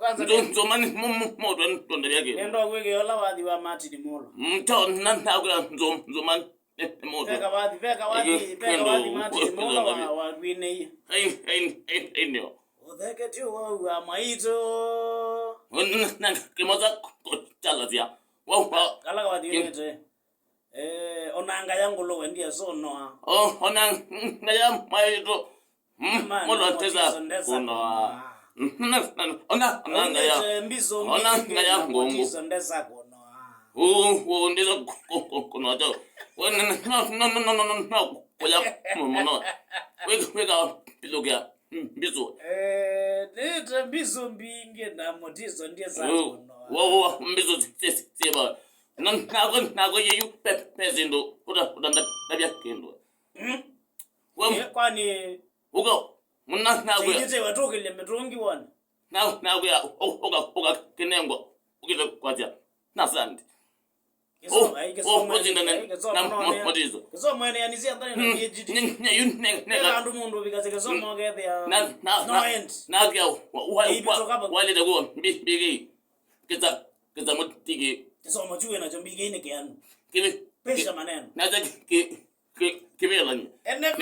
kwanza nzomani moto ntonde yake nendo kweke yola wadi wa mati ni molo mto nanda kwa nzomani moto peka wadi mati ni molo wa gwine ai ndio odheke tu wa maito na kimoza chala tia wa kala wadi yete onanga yangu lo wendia so no onanga ya maito molo teza kuno onanga ya ngongo ndeza kuno ndizo kuno to no oya mono weka piloga mbizo nita mbizo mbinge na Mutiso ndeza kuno wo mbizo seba nago yeyu pezindo uda ndabya kendo kwani ugo munna nago yite watokele metrongi wana nago ya uga kenengo ukita kwatia nasandi Mutiso so mwene yanizia ndani na PhD nega andu mundu bikaze so mogete ya no end nagia wale dago bigi kiza mutigi so mojue na jombige ine kianu kibe pesha maneno naza kibela ni ene